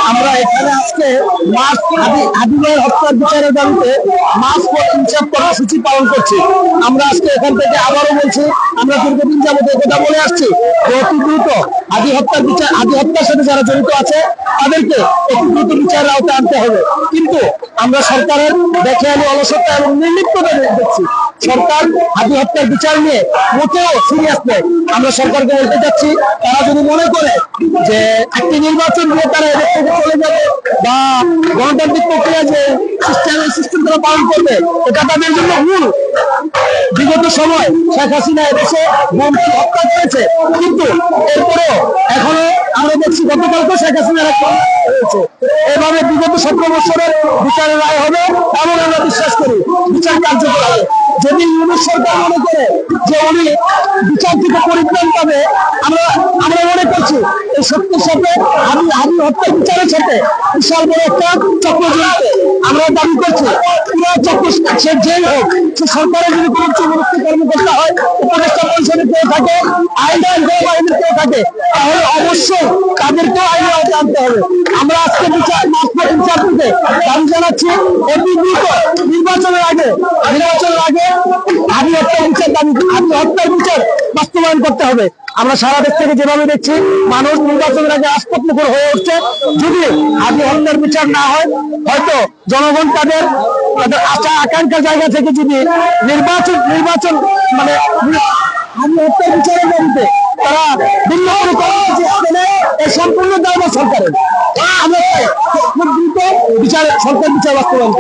আমরা এখানে আজকে আদিবাসী হত্যার বিচারের দাবিতে মাস ইনসাফ কর্মসূচি পালন করছি। আমরা আজকে এখান থেকে আবারও বলছি, আমরা দীর্ঘদিন যাবত কথা বলে আসছি যে অতি দ্রুত আদি হত্যার সাথে যারা জড়িত আছে তাদেরকে অতি দ্রুত বিচারের আওতায় আনতে হবে। কিন্তু আমরা সরকারের বেখেয়ালি অলসতা এবং নির্লিপ্ততা দেখছি। সরকার আদি হত্যার বিচার নিয়ে মোটেও সিরিয়াস নেই। আমরা সরকারকে বলতে চাচ্ছি, তারা যদি মনে করে যে একটি নির্বাচন দিয়ে তারা এদের থেকে চলে যাবে বা গণতান্ত্রিক প্রক্রিয়া যে সিস্টেম তারা পালন করবে, এটা তাদের জন্য ভুল। বিগত সময় শেখ হাসিনা এদেশে হত্যা করেছে, কিন্তু এরপরেও এখনো আমরা দেখছি গতকালকে শেখ হাসিনার হয়েছে। এভাবে বিগত 17 বছরের বিচারের রায় হবে এমন আমরা বিশ্বাস করি, বিচার কার্যকর হবে। যদি ইউনিট সরকার মনে করে যে উনি বিচার থেকে পরিত্রাণ পাবে, আমরা মনে করছি এই সত্যের সাথে আদি হত্যার বিচারের সাথে বিশাল বড় একটা চক্র জড়িত। আমরা দাবি করছি পুরো চক্র সে যেই হোক, সে সরকারের যদি কোনো চুক্তি কর্মকর্তা হয়, উপদেষ্টা পরিষদে কেউ থাকে, আইন বাহিনীর কেউ থাকে, তাহলে অবশ্যই তাদেরকেও আইনের আওতায় আনতে হবে। আমরা আজকে বিচার থেকে দাবি জানাচ্ছি অতি দ্রুত নির্বাচনের আগে আদি হত্যার বিচার বাস্তবায়ন করতে হবে। আমরা সারা দেশ থেকে যেভাবে দেখছি মানুষ নির্বাচনের আগে আস্পদমুখর হয়ে উঠছে। যদি আদি হত্যার বিচার না হয়, হয়তো জনগণ তাদের আশা আকাঙ্ক্ষার জায়গা থেকে যদি নির্বাচন মানে আদি হত্যার বিচারের দাবিতে তারা ভিন্ন করে কর্মসূচি হাতে নেয়, এই সম্পূর্ণ দায়ভার সরকারের। আমরা খুব দ্রুত সরকার বিচার বাস্তবায়ন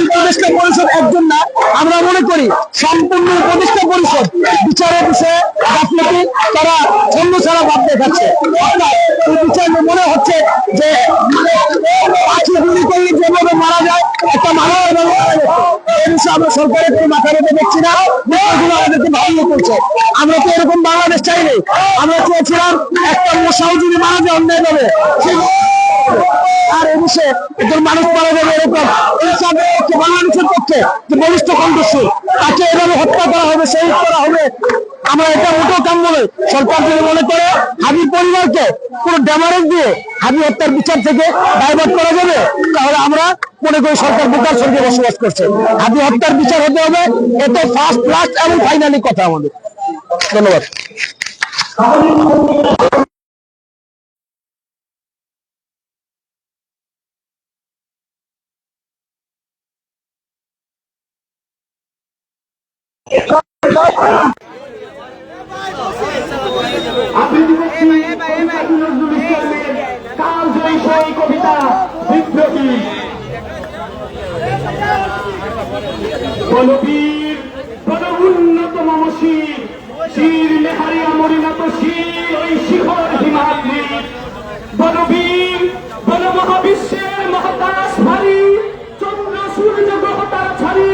উপদেষ্টা পরিষদ একজন না, আমরা মনে করি সম্পূর্ণ উপদেষ্টা পরিষদ বিচারের বিষয়ে গাফলতি তারা ছন্দ ছাড়া ভাব দেখাচ্ছে। বিচার মনে হচ্ছে যে পাখি গুলি করলে যেভাবে মারা যায় একটা মানুষ এই বিষয়ে আমরা সরকারের কোনো মাথা রেখে দেখছি না, আমাদেরকে ভাবিয়ে করছে। আমরা তো এরকম বাংলাদেশ চাইনি, আমরা চেয়েছিলাম একটা মশাও যদি মারা যায় অন্যায় ভাবে, আর এ বিষয়ে একজন মানুষ মারা যাবে এরকম বাংলাদেশের পক্ষে যে বলিষ্ঠ কণ্ঠস্বর, তাকে এভাবে হত্যা করা হবে, শহীদ করা হবে, আমরা এটা মোটেও কাম্য নয়। সরকার যদি মনে করে হাবির পরিবারকে পুরো ড্যামারেজ দিয়ে হাবি হত্যার বিচার থেকে ডাইভার্ট করা যাবে, তাহলে আমরা মনে করি সরকার বোকার স্বর্গে বসবাস করছে। হাবি হত্যার বিচার হতে হবে, এটা ফার্স্ট, লাস্ট এবং ফাইনালি কথা আমাদের। ধন্যবাদ। কবিতা বিপ্লবী বলবীর বলউন্নত মম শির শির নেহারিয়া মরিনত শির ওই শিখর হিমাদ্রি বলবীর বল মহাবিশ্বের মহাকাশ ভারী চন্দ্র সূর্য গ্রহ তারা ছাড়ি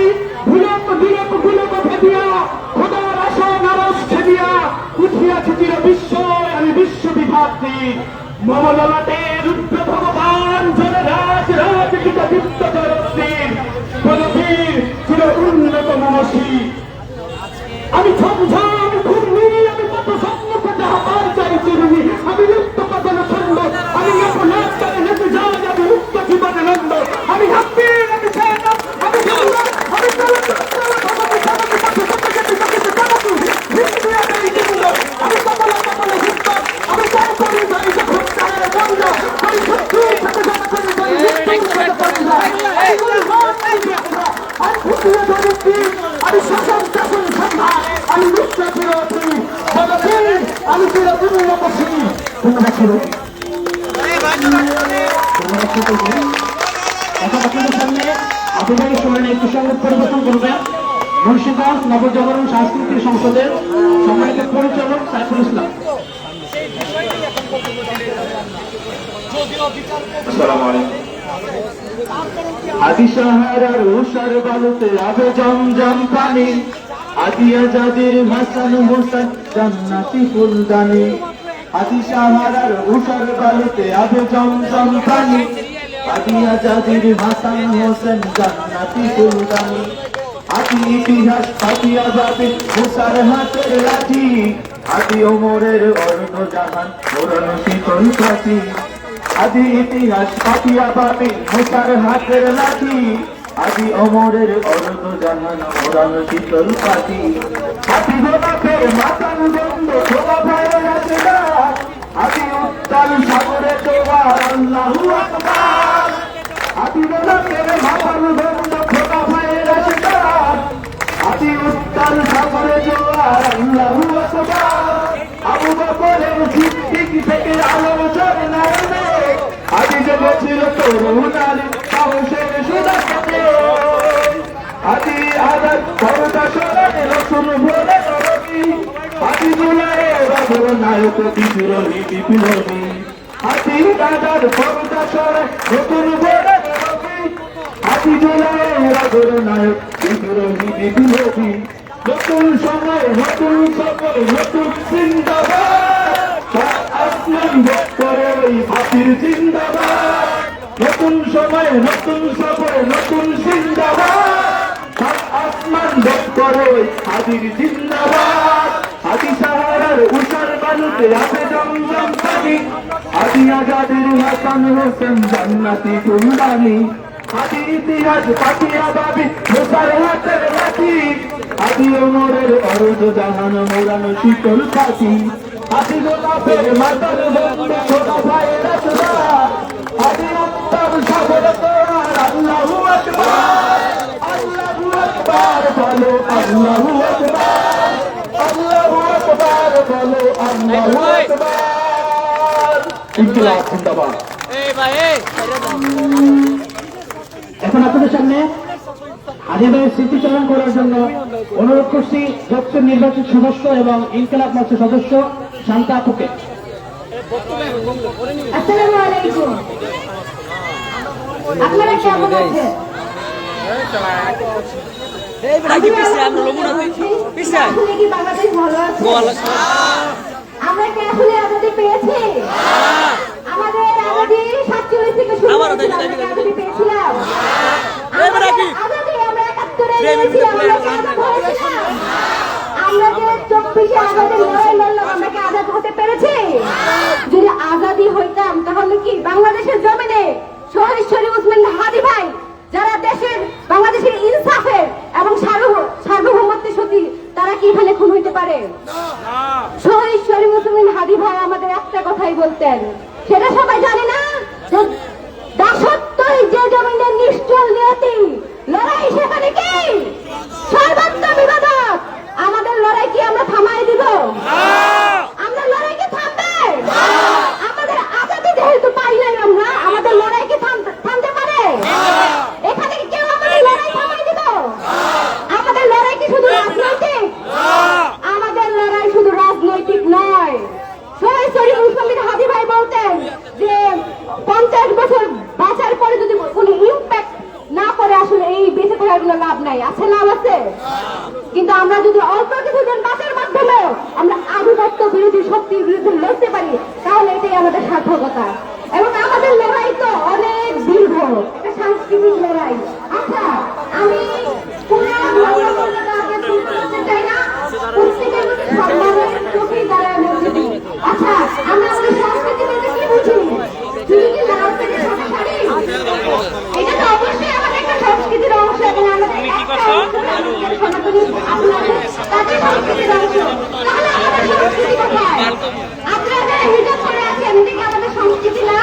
ভুলক বিলক গুলক ভেদিয়া খোদার আসন আরস ছেদিয়া উঠিয়াছে চির বিস্ময় আমি বিশ্ব বিভাত্রী মম ললাটে রুদ্র ভগবান জল রাজ রাজ গীতা দীপ্ত জয়শ্রীর বলবীর চির উন্নত মমসী আমি ঝমঝম ঘূর্ণি আমি কত সম্মুখ যাহার চাই চিরুনি আমি লিপ্ত কদল ছন্দ আমি লোকনাথ করে নেতে যাই আমি মুক্ত জীবন নন্দ আমি হাপ্পির আমি ছেদ আমি আমি আমি আমরা ওই শত্রুর সাথে জনগণের মৃত্যুর সাথে পরিচয় আর ফুটিয়ে ধরেছি আমি শাসন শাসন সন্ধ্যা আমি বিশ্ব বিরোধী আমি বিরোধী উন্নতশীল ধন্যবাদ ছিল এখন আপনাদের সামনে আপনাদের স্মরণে একটি সংগীত পরিবেশন করবেন মুন্সিগঞ্জ নবজাগরণ সাংস্কৃতিক সংসদের সম্মানিত পরিচালক সাইফুল ইসলাম। আসসালামু আলাইকুম। আদি সাহারার উষার বালুতে আবে জমজম পানি, আদি আজাদের হাসান হোসেন জান্নাতি ফুলদানি। আদি সাহারার উষার বালুতে আবে জমজম পানি, আদি আজাদের হাসান হোসেন জান্নাতি ফুলদানি। আদি ইতিহাস পাতিয়া যাবে মুসার হাতের লাঠি, আদি ওমরের অর্ধ জাহান মোরানো শীতল কাঠি। আদি ইতিহাস পাতিয়া পাবে মুসার হাতের লাঠি, আদি অমরের অর্ধ জাহান মোরানো শীতল কাঠি। আদি গোলাপের মাতাল বন্ধ খোলা ভাইয়ের আছে রাত, আদি উত্তাল সাগরে জোয়ার আল্লাহু আকবার। আদি গোলাপের মাতাল বন্ধ খোলা ভাইয়ের আছে রাত, আদি উত্তাল সাগরে জোয়ার আল্লাহু আকবার। আবু বকরের সিদ্দিক থেকে আলোর ঝরনার মেঘ, আদি জগতের তরুণ আলী সাহসের সুদাতে। আদি আজাদ সরদা সরানে রসুল ভোলে রবি, আদি জুলাইয়ে রাজর নায়ক বিদ্রোহী বিপ্লবী। আদি আজাদ সরদা সরানে নতুন ভোলে রবি, আদি জুলাইয়ে রাজর নায়ক বিদ্রোহী বিপ্লবী। নতুন সময় নতুন সফর নতুন জিন্দাবাদ, আসমান ভোগ করে ওই হাতির জিন্দাবাদ। নতুন সময় নতুন সফর নতুন জিন্দাবাদ, আসমান ভোগ করে ওই হাতির জিন্দাবাদ। আদি সাহারার উষার বালুতে আছে জমজম পানি, আদি আজাদের হাসান হোসেন জান্নাতি ফুলদানি। আদি ইতিহাস পাতিয়া বাবি মুসার হাতের লাঠি, আদি ওমরের অর্ধ জাহান মোরানো শীতল কাঠি। আদি গোলাপের মাতাল বন্ধ খোদা ভাইয়ের আসরার, আদি উত্তম সাগর তোরার আল্লাহু আকবার। আল্লাহু আকবার বলো আল্লাহু আকবার, আল্লাহু আকবার বলো আল্লাহু আকবার। ইনকিলাব জিন্দাবাদ। এখন আপনাদের সামনে আদিবাসী স্মৃতিচারণ করার জন্য অনুরোধ করছি যুক্ত নির্বাচিত সদস্য এবং ইনকিলাব মঞ্চের সদস্য শান্তা আপুকে। আসসালামু আলাইকুম। আপনারা কেমন আছেন? আসলে কি বাংলাদেশ ভালো আছে? আমরা কি আসলে আজাদি পেয়েছি? আমাদের আজাদি 47 থেকে শুরু হয়েছিল, আমরা কি আজাদি পেয়েছিলাম? আজাদি আমরা 71-এ নিয়েছিলাম, আমরা কি আজাদ হয়েছিলাম? আমরা যে 24-এ আজাদের লড়াই লড়লাম, আমরা কি আজাদ হতে পেরেছি? যদি আজাদি হইতাম তাহলে কি বাংলাদেশের জমিনে শহীদ শরীফ ওসমান হাদি ভাই যারা দেশের বাংলাদেশের ইনসাফের এবং সার্বভৌমত্বের সতী, তারা কি এখানে খুন হইতে পারে? শহীদ শরীফ ওসমান হাদি ভাই আমাদের একটা কথাই বলতেন, সেটা সবাই জানে না, যে দাসত্বই যে জমিনের নিশ্চল নিয়তি, লড়াই সেখানে কি সর্বাত্ম বিবাদত। আমাদের লড়াই কি আমরা থামাই দিব? আমরা লড়াই কি থামবে? আমাদের আজাদি যেহেতু পাই নাই আমরা, আমাদের লড়াই কি থামতে পারে? এখানে কি কেউ আমাদের লড়াই থামাই দিব? আমাদের লড়াই কি শুধু রাজনৈতিক? আমাদের লড়াই শুধু রাজনৈতিক নয়। শহীদ শরীফ ওসমান হাদি ভাই বলতেন যে 50 বছর বাঁচার পরে যদি কোনো ইম্প্যাক্ট না করে আসলে এই বেঁচে থাকার কোনো লাভ নাই। আছে, লাভ আছে, কিন্তু আমরা যদি অল্প কিছুদিন বাঁচার মাধ্যমে আমরা আধিপত্য বিরোধী শক্তির বিরুদ্ধে লড়তে পারি, তাহলে এটাই আমাদের সার্থকতা। এবং আমাদের লড়াই তো অনেক দীর্ঘ, একটা সাংস্কৃতিক লড়াই। আচ্ছা, আমি পুরো লড়াইটা আপনাদের তুলতে চাই না, প্রত্যেকের প্রতি সম্মানের চোখেই দাঁড়ায় বলতে দিই। আচ্ছা, আমরা আমাদের সংস্কৃতি বলতে কি বুঝি? শুধু কি লাল থেকে সাদা শাড়ি? এটা তো অবশ্যই আমাদের একটা সংস্কৃতির অংশ এবং আমাদের একটা সনাতনী আপনাদের তাদের সংস্কৃতির অংশ। তাহলে আমাদের সংস্কৃতি কোথায়? আপনারা যারা হিজাব পরে আছেন, এটা কি আমাদের সংস্কৃতি না?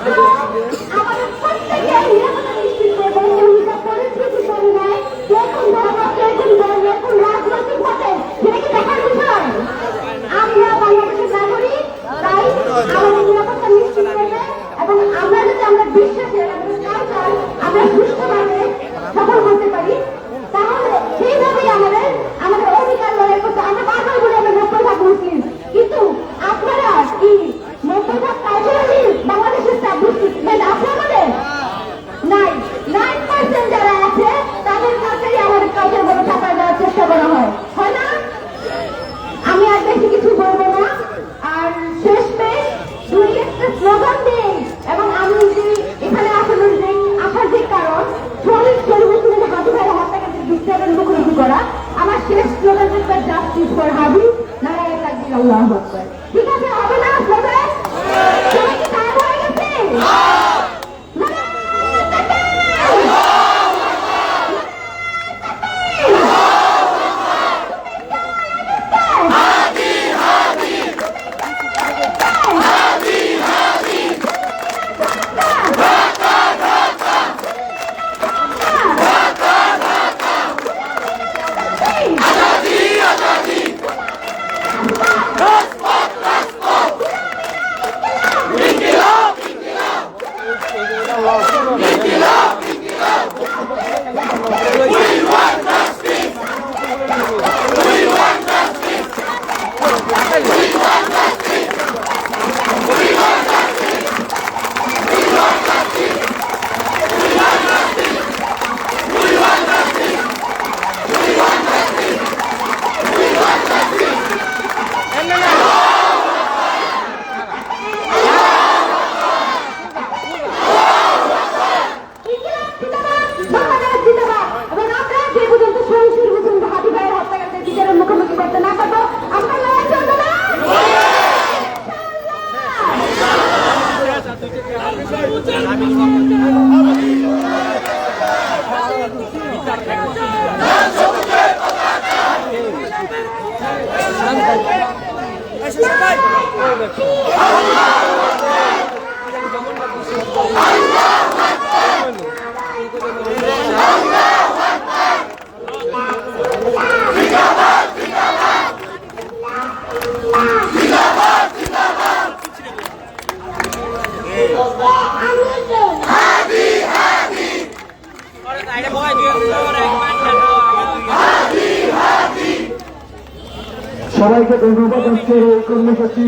আমাদের প্রত্যেকের নিরাপত্তা নিশ্চিত করবে কেউ হিসাব পরিস্থিতি করে নেয় কে কোন ধর্ম কে কোন বর্ণ কোন রাজনৈতিক ভোটে সেটা কি দেখার বিষয় আমরা বাংলাদেশের নাগরিক তাই আমাদের নিরাপত্তা নিশ্চিত করবে এবং আমরা যদি আমরা বিশ্বাসে আমাদের কালচার আমরা সুষ্ঠুভাবে সফল করতে পারি তাহলে সেইভাবেই আমাদের আমাদের অধিকার লড়াই করতে আমরা বারবার বলি আমরা 90% মুসলিম কিন্তু আপনারা কি 90% কালচারালি বাংলাদেশের স্টাবলিশমেন্ট আছে আমাদের নাই 9% যারা আছে তাদের কাছেই আমাদের কালচার বলে চাপায় দেওয়ার চেষ্টা করা হয় না আমি আর বেশি কিছু বলবো না আর শেষমেশ দুই একটা স্লোগান দিই এবং আমি যে এখানে আসার যে কারণ শরীর মুসলিম হাবি ভাইয়ের হত্যাকাণ্ডের বিচারের মুখোমুখি করা আমার শেষ স্লোগান হচ্ছে জাস্টিস ফর হাবি নারায়ণ তাকবীর আল্লাহু আকবার ঠিক আছে হবে না স্লোগান সবাই কি টায়ার্ড হয়ে গেছে মুখোমুখি করতে না পারবো আমরা লড়াই চলবে না সবাইকে ধন্যবাদ আজকের এই কর্মসূচি